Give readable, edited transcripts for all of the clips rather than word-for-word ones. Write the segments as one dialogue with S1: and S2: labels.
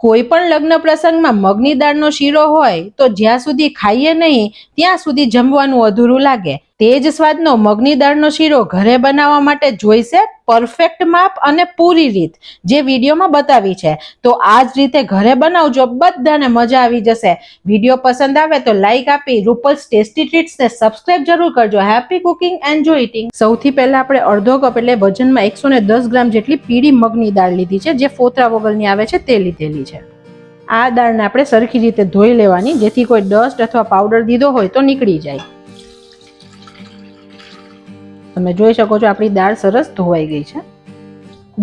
S1: કોઈ પણ લગ્ન પ્રસંગમાં મગની દાળનો શીરો હોય તો જ્યાં સુધી ખાઈએ નહીં ત્યાં સુધી જમવાનું અધૂરું લાગે. તે જ સ્વાદનો મગની દાળનો શીરો ઘરે બનાવવા માટે જોઈશે પરફેક્ટ માપ અને પૂરી રીત, જે વિડીયોમાં બતાવી છે. તો આ જ રીતે ઘરે બનાવજો, બધાને મજા આવી જશે. વિડીયો પસંદ આવે તો લાઈક આપી રૂપલ્સ ટેસ્ટી ટ્રીટ્સને સબસ્ક્રાઇબ જરૂર કરજો. Happy cooking, enjoy eating. સૌથી પહેલા આપણે અડધો કપ એટલે વજનમાં 110 ગ્રામ જેટલી પીળી મગની દાળ લીધી છે, જે ફોતરા વગરની આવે છે તે લીધેલી છે. આ દાળને આપણે સરખી રીતે ધોઈ લેવાની, જેથી કોઈ ડસ્ટ અથવા પાવડર દીધો હોય તો નીકળી જાય. તમે જોઈ શકો છો આપણી દાળ સરસ ધોવાઈ ગઈ છે.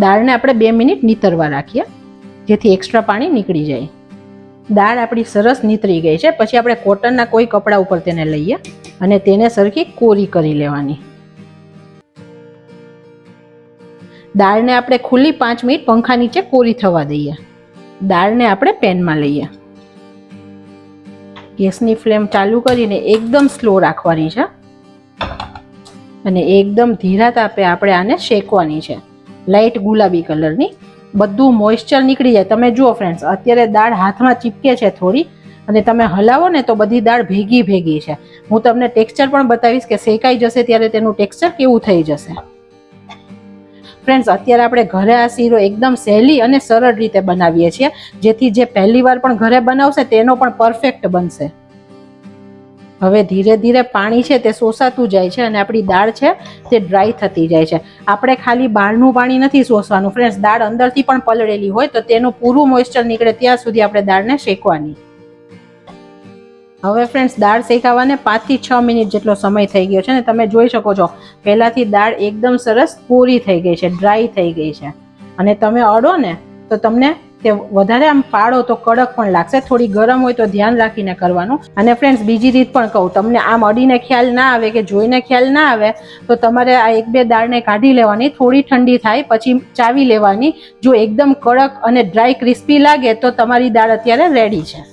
S1: દાળને આપણે 2 મિનિટ નીતરવા રાખીએ, જેથી એક્સ્ટ્રા પાણી નીકળી જાય. દાળ આપણી સરસ નીતરી ગઈ છે. પછી આપણે કોટનના કોઈ કપડા ઉપર તેને લઈએ અને તેને સરખી કોરી કરી લેવાની. દાળને આપણે ખુલ્લી 5 મિનિટ પંખા નીચે કોરી થવા દઈએ. દાળને આપણે પેનમાં લઈએ. ગેસની ફ્લેમ ચાલુ કરીને એકદમ સ્લો રાખવાની છે અને એકદમ ધીરા તાપે આપણે આને શેકવાની છે, લાઈટ ગુલાબી કલરની. બધું મોઇસ્ચર નીકળી જાય. તમે જુઓ ફ્રેન્ડ્સ, અત્યારે દાળ હાથમાં ચીપકે છે થોડી, અને તમે હલાવો ને તો બધી દાળ ભેગી ભેગી છે. હું તમને ટેક્સચર પણ બતાવીશ કે શેકાઈ જશે ત્યારે તેનું ટેક્સચર કેવું થઈ જશે. ફ્રેન્ડ્સ, અત્યારે આપણે ઘરે આ શીરો એકદમ સહેલી અને સરળ રીતે બનાવીએ છીએ, જેથી જે પહેલી વાર પણ ઘરે બનાવશે તેનો પણ પરફેક્ટ બનશે. હવે ધીરે ધીરે પાણી છે તે શોષાતું જાય છે અને આપણી દાળ છે તે ડ્રાય થતી જાય છે. આપણે ખાલી બહારનું પાણી નથી શોષવાનું ફ્રેન્ડ્સ, દાળ અંદરથી પણ પલળેલી હોય તો તેનું પૂરું મોઇસ્ચર નીકળે ત્યાં સુધી આપણે દાળને શેકવાની. હવે ફ્રેન્ડ્સ, દાળ શેકાવાને 5 થી 6 મિનિટ જેટલો સમય થઈ ગયો છે અને તમે જોઈ શકો છો પહેલાથી દાળ એકદમ સરસ કોરી થઈ ગઈ છે, ડ્રાય થઈ ગઈ છે. અને તમે અડો ને તો તમને તે વધારે આમ પાડો તો કડક પણ લાગશે. થોડી ગરમ હોય તો ધ્યાન રાખીને કરવાનું. અને ફ્રેન્ડ્સ, બીજી રીત પણ કહું, તમને આમ અડીને ખ્યાલ ના આવે કે જોઈને ખ્યાલ ના આવે તો તમારે આ 1-2 દાળને કાઢી લેવાની, થોડી ઠંડી થાય પછી ચાવી લેવાની. જો એકદમ કડક અને ડ્રાય ક્રિસ્પી લાગે તો તમારી દાળ અત્યારે રેડી છે.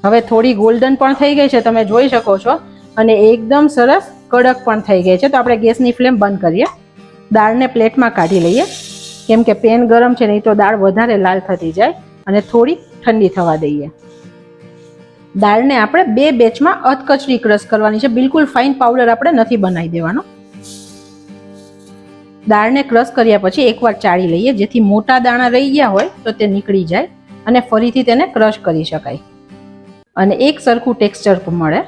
S1: હવે થોડી ગોલ્ડન પણ થઈ ગઈ છે, તમે જોઈ શકો છો, અને એકદમ સરસ કડક પણ થઈ ગઈ છે. તો આપણે ગેસની ફ્લેમ બંધ કરીએ. દાળને પ્લેટમાં કાઢી લઈએ, કેમ કે પેન ગરમ છે, નહીં તો દાળ વધારે લાલ થતી જાય. અને થોડી ઠંડી થવા દઈએ. દાળને આપણે 2 બેચમાં અધકચરી ક્રશ કરવાની છે, બિલકુલ ફાઇન પાવડર આપણે નથી બનાવી દેવાનો. દાળને ક્રશ કર્યા પછી એકવાર ચાળી લઈએ, જેથી મોટા દાણા રહી ગયા હોય તો તે નીકળી જાય અને ફરીથી તેને ક્રશ કરી શકાય અને એક સરખું ટેક્સચર મળે.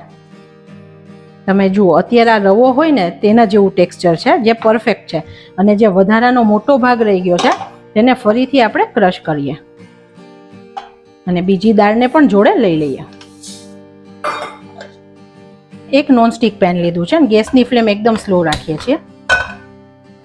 S1: તમે જુઓ, અત્યારે આ રવો હોય ને તેના જેવું ટેક્સચર છે, જે પરફેક્ટ છે. અને જે વધારાનો મોટો ભાગ રહી ગયો છે તેને ફરીથી આપણે ક્રશ કરીએ અને બીજી દાળને પણ જોડે લઈ લઈએ. એક નોનસ્ટિક પેન લીધું છે અને ગેસની ફ્લેમ એકદમ સ્લો રાખીએ છીએ.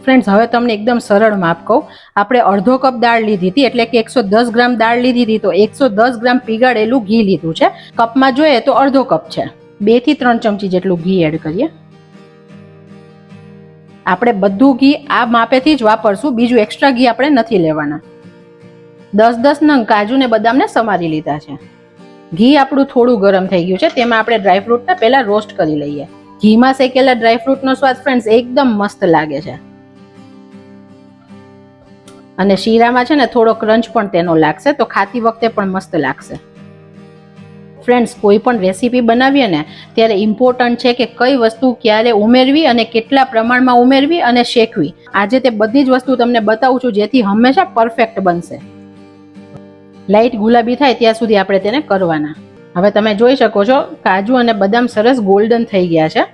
S1: ફ્રેન્ડ્સ, હવે તમને એકદમ સરળ માપ કહું. આપણે અડધો કપ દાળ લીધી હતી, એટલે કે 110 ગ્રામ દાળ લીધી હતી, તો 110 ગ્રામ પીગાળેલું ઘી લીધું છે. કપમાં જોઈએ તો અડધો કપ છે. 2 થી 3 ચમચી જેટલું ઘી એડ કરીએ. આપણે બધું ઘી આ માપેથી જ વાપરશું, બીજું એક્સ્ટ્રા ઘી આપણે નથી લેવાના. 10 નંગ કાજુ ને બદામને સમારી લીધા છે. ઘી આપણું થોડું ગરમ થઈ ગયું છે, તેમાં આપણે ડ્રાયફ્રૂટને પહેલા રોસ્ટ કરી લઈએ. ઘીમાં શેકેલા ડ્રાયફ્રૂટનો સ્વાદ ફ્રેન્ડ્સ એકદમ મસ્ત લાગે છે અને શીરામાં છે ને થોડો ક્રંચ પણ તેનો લાગશે, તો ખાતી વખતે પણ મસ્ત લાગશે. ફ્રેન્ડ્સ, કોઈ પણ રેસીપી બનાવીએ ને ત્યારે ઇમ્પોર્ટન્ટ છે કે કઈ વસ્તુ ક્યારે ઉમેરવી અને કેટલા પ્રમાણમાં ઉમેરવી અને શેકવી. આજે તે બધી જ વસ્તુ તમને બતાવું છું, જેથી હંમેશા પરફેક્ટ બનશે. લાઈટ ગુલાબી થાય ત્યાં સુધી આપણે તેને કરવાના. હવે તમે જોઈ શકો છો કાજુ અને બદામ સરસ ગોલ્ડન થઈ ગયા છે.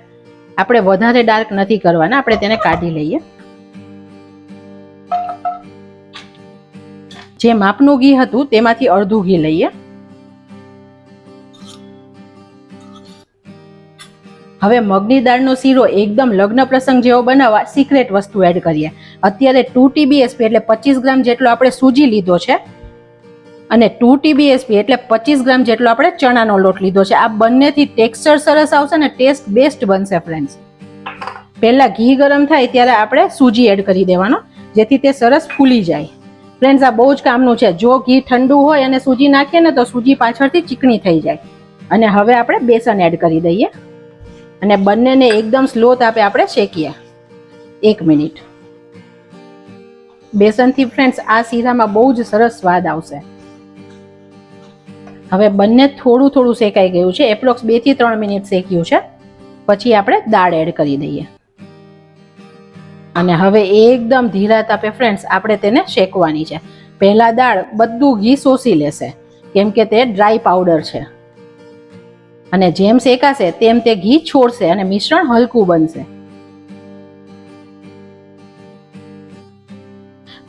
S1: આપણે વધારે ડાર્ક નથી કરવાના, આપણે તેને કાઢી લઈએ. જે માપનું ઘી હતું તેમાંથી અડધું ઘી લઈએ. હવે મગની દાળનો શીરો એકદમ લગ્ન પ્રસંગ જેવો બનાવવા સિક્રેટ વસ્તુ એડ કરીએ. અત્યારે 2 TBSP એટલે 25 ગ્રામ જેટલો આપણે સૂજી લીધો છે અને 2 TBSP એટલે 25 ગ્રામ જેટલો આપણે ચણાનો લોટ લીધો છે. આ બંનેથી ટેક્સચર સરસ આવશે અને ટેસ્ટ બેસ્ટ બનશે ફ્રેન્ડ્સ. પહેલા ઘી ગરમ થાય ત્યારે આપણે સૂજી એડ કરી દેવાનો, જેથી તે સરસ ફૂલી જાય. ફ્રેન્ડ્સ, આ બહુ જ કામનું છે. જો ઘી ઠંડુ હોય અને સૂજી નાખીએ ને તો સૂજી પાછળથી ચીકણી થઈ જાય. અને હવે આપણે બેસન એડ કરી દઈએ અને બંનેને એકદમ સ્લો તાપે આપણે શેકીએ 1 મિનિટ. બેસનથી ફ્રેન્ડ્સ આ શીરામાં બહુ જ સરસ સ્વાદ આવશે. હવે બંને થોડું થોડું શેકાઈ ગયું છે, એપ્રોક્સ 2 થી 3 મિનિટ શેક્યું છે. પછી આપણે દાળ એડ કરી દઈએ અને હવે એકદમ ધીરા તાપે ફ્રેન્ડ્સ આપણે તેને શેકવાની છે. પહેલા દાળ બધું ઘી શોષી લેશે કેમ કે તે ડ્રાય પાવડર છે અને જેમ શેકાશે તેમ તે ઘી છોડશે અને મિશ્રણ હલકું બનશે.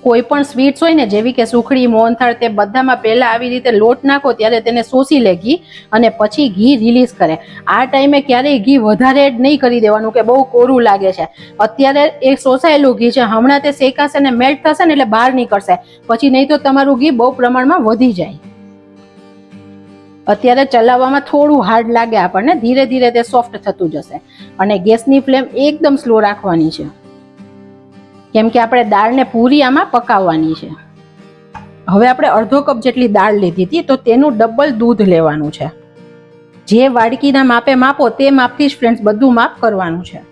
S1: કોઈ પણ સ્વીટ્સ હોય ને, જેવી કે સુખડી, મોહનથાળ, તે બધામાં પહેલા આવી રીતે લોટ નાખો ત્યારે તેને શોષી લે ઘી અને પછી ઘી રિલીઝ કરે. આ ટાઈમે ક્યારેય ઘી વધારે એડ નહીં કરી દેવાનું કે બહુ કોરું લાગે છે. અત્યારે એ શોષાયેલું ઘી છે, હમણાં તે શેકાશે ને મેલ્ટ થશે ને એટલે બહાર નીકળશે, પછી નહીં તો તમારું ઘી બહુ પ્રમાણમાં વધી જાય. અત્યારે ચલાવવામાં થોડું હાર્ડ લાગે આપણને, ધીરે ધીરે તે સોફ્ટ થતું જશે અને ગેસની ફ્લેમ એકદમ સ્લો રાખવાની છે કેમ કે આપણે દાળને પૂરી આમાં પકાવવાની છે. હવે આપણે અડધો કપ જેટલી દાળ લીધી હતી તો તેનું ડબલ દૂધ લેવાનું છે. જે વાડકીના માપે માપો તે માપથી જ ફ્રેન્ડ્સ બધું માપ કરવાનું છે.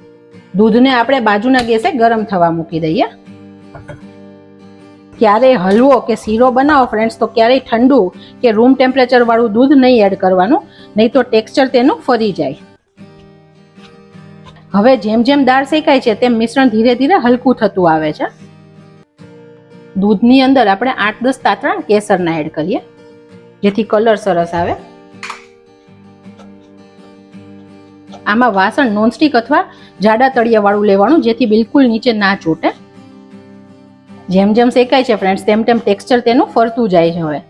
S1: દૂધને આપણે બાજુના ગેસે ગરમ થવા મૂકી દઈએ. ક્યારેય હલવો કે શીરો બનાવો ફ્રેન્ડ્સ તો ક્યારેય ઠંડુ કે રૂમ ટેમ્પરેચર વાળું દૂધ નહીં એડ કરવાનું, નહીં તો ટેક્સચર તેનું ફરી જાય. હવે જેમ જેમ દાળ શેકાય છે તેમ મિશ્રણ ધીરે ધીરે હલકું થતું આવે છે. દૂધની અંદર આપણે 8-10 તાતણા કેસરના એડ કરીએ જેથી કલર સરસ આવે. આમાં વાસણ નોનસ્ટિક અથવા જાડા તળિયા વાળું લેવાનું જેથી બિલકુલ નીચે ના ચોટે. જેમ જેમ શેકાય છે ફ્રેન્ડ્સ તેમ તેમ ટેક્સચર તેનું ફરતું જાય છે. હવે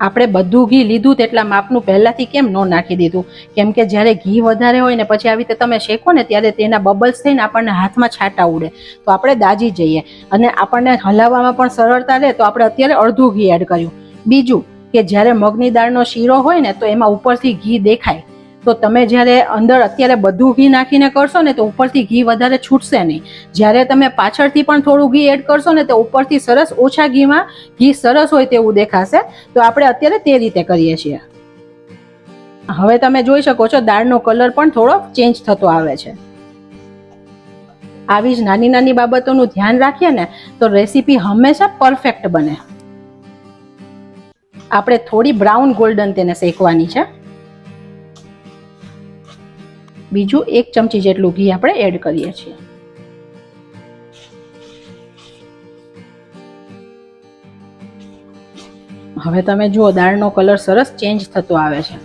S1: આપણે બધું ઘી લીધું તેટલા માપનું પહેલાથી કેમ ન નાખી દીધું, કેમ કે જ્યારે ઘી વધારે હોય ને પછી આવી રીતે તમે શેકો ને ત્યારે તેના બબલ્સ થઈને આપણને હાથમાં છાંટા ઉડે તો આપણે દાજી જઈએ અને આપણને હલાવવામાં પણ સરળતા રહે. તો આપણે અત્યારે અડધું ઘી એડ કર્યું. બીજું કે જ્યારે મગની દાળનો શીરો હોય ને તો એમાં ઉપરથી ઘી દેખાય, તો તમે જ્યારે અંદર અત્યારે બધું ઘી નાખીને કરશો ને તો ઉપરથી ઘી વધારે છૂટશે નહીં. જ્યારે તમે પાછળથી પણ થોડું ઘી એડ કરશો ને તો ઉપરથી સરસ ઓછા ઘીમાં ઘી સરસ હોય તેવું દેખાશે. તો આપણે અત્યારે તે રીતે કરીએ છીએ. હવે તમે જોઈ શકો છો દાળનો કલર પણ થોડો ચેન્જ થતો આવે છે. આવી જ નાની નાની બાબતોનું ધ્યાન રાખીએ ને તો રેસીપી હંમેશા પરફેક્ટ બને. આપણે થોડી બ્રાઉન ગોલ્ડન તેને શેકવાની છે. બીજું 1 ચમચી જેટલું ઘી આપણે એડ કરીએ છીએ. હવે તમે જુઓ દાળનો કલર સરસ ચેન્જ થતો આવે છે.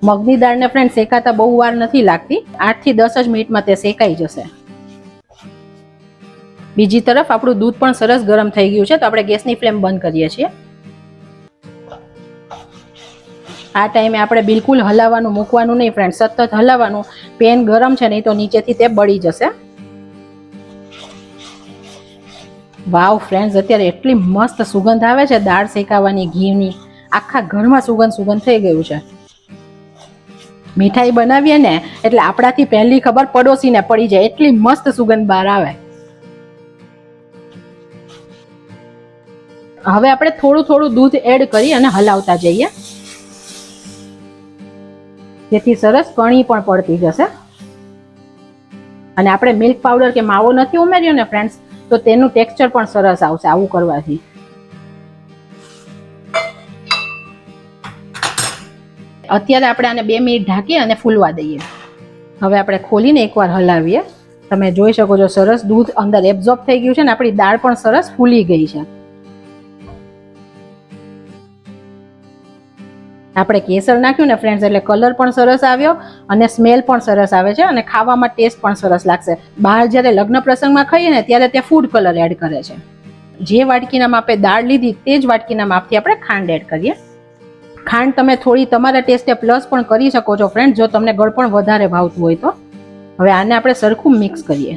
S1: મગની દાળને ફ્રેન્ડ શેકાતા બહુ વાર નથી લાગતી, 8 થી 10 જ મિનિટમાં તે શેકાઈ જશે. બીજી તરફ આપણું દૂધ પણ સરસ ગરમ થઈ ગયું છે તો આપણે ગેસની ફ્લેમ બંધ કરીએ છીએ. આ ટાઈમે આપણે બિલકુલ હલાવવાનું મૂકવાનું નહીં ફ્રેન્ડ, સતત હલાવવાનું. પેન ગરમ છે નહીં તો નીચેથી તે બળી જશે. વાવ ફ્રેન્ડ્સ, અત્યારે એટલી મસ્ત સુગંધ આવે છે દાળ શેકાવાની ઘીની, આખા ઘરમાં સુગંધ થઈ ગયું છે. મીઠાઈ બનાવીએ ને એટલે આપણાથી પહેલી ખબર પડોશીને પડી જાય, એટલી મસ્ત સુગંધ બહાર આવે. હવે આપણે થોડું થોડું દૂધ એડ કરી અને હલાવતા જઈએ જેથી સરસ કણી પણ પડતી જશે. અને આપણે મિલ્ક પાવડર કે માવો નથી ઉમેર્યો ને ફ્રેન્ડ્સ તો તેનું ટેક્સચર પણ સરસ આવશે આવું કરવાથી. અત્યારે આપણે આને 2 મિનિટ ઢાંકી અને ફૂલવા દઈએ. હવે આપણે ખોલીને એકવાર હલાવીએ. તમે જોઈ શકો છો સરસ દૂધ અંદર એબ્ઝોર્બ થઈ ગયું છે ને આપણી દાળ પણ સરસ ફૂલી ગઈ છે. આપણે કેસર નાખ્યું ને ફ્રેન્ડ્સ એટલે કલર પણ સરસ આવ્યો અને સ્મેલ પણ સરસ આવે છે અને ખાવામાં ટેસ્ટ પણ સરસ લાગશે. બહાર જ્યારે લગ્ન પ્રસંગમાં ખાઈએ ને ત્યારે તે ફૂડ કલર એડ કરે છે. જે વાટકીના માપે દાળ લીધી તે જ વાટકીના માપથી આપણે ખાંડ એડ કરીએ. ખાંડ તમે થોડી તમારા ટેસ્ટે પ્લસ પણ કરી શકો છો ફ્રેન્ડ, જો તમને ગળપણ વધારે ભાવતું હોય તો. હવે આને આપણે સરખું મિક્સ કરીએ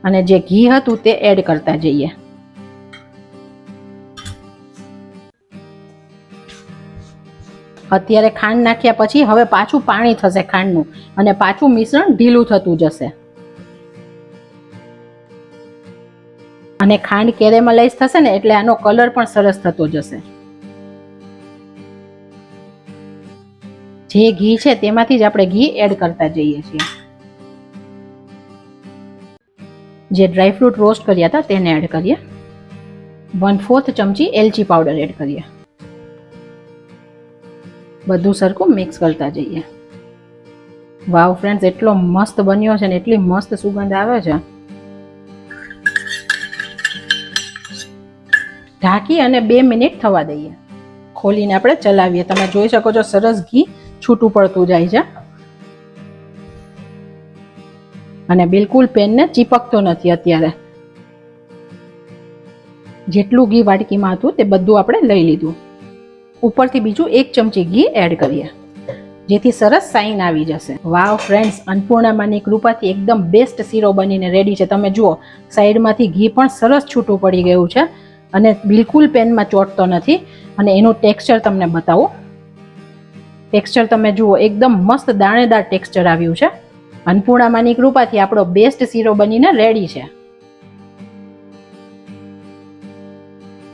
S1: અને જે ઘી હતું તે એડ કરતા જઈએ. અત્યારે ખાંડ નાખ્યા પછી હવે પાછું પાણી થશે ખાંડનું અને પાછું મિશ્રણ ઢીલું થતું જશે અને ખાંડ કેરેમલાઇઝ થશે ને એટલે આનો કલર પણ સરસ થતો જશે. જે ઘી છે તેમાંથી જ આપણે ઘી એડ કરતા જઈએ છીએ. જે ડ્રાયફ્રૂટ રોસ્ટ કર્યા હતા તેને એડ કરીએ. 1/4 ચમચી એલચી પાવડર એડ કરીએ. બધું સરખું મિક્સ કરતા જઈએ. વાવ ફ્રેન્ડ્સ, એટલો મસ્ત બન્યો છે ને એટલી મસ્ત સુગંધ આવે છે. ઢાંકી અને 2 મિનિટ થવા દઈએ. ખોલીને આપણે ચલાવીએ. તમે જોઈ શકો છો સરસ ઘી છૂટું પડતું જાય છે અને બિલકુલ પેનને ચીપકતો નથી. અત્યારે જેટલું ઘી વાટકીમાં હતું તે બધું આપણે લઈ લીધું. ઉપરથી બીજું 1 ચમચી ઘી એડ કરીએ જેથી સરસ સાઈન આવી જશે. વાવ ફ્રેન્ડ્સ, અન્નપૂર્ણામાની કૃપાથી એકદમ બેસ્ટ શીરો બનીને રેડી છે. તમે જુઓ સાઈડમાંથી ઘી પણ સરસ છૂટું પડી ગયું છે અને બિલકુલ પેનમાં ચોંટતો નથી. અને એનું ટેક્સચર તમને બતાવું. ટેક્સચર તમે જુઓ, એકદમ મસ્ત દાણેદાર ટેક્સચર આવ્યું છે. અન્નપૂર્ણામાની કૃપાથી આપણો બેસ્ટ શીરો બનીને રેડી છે.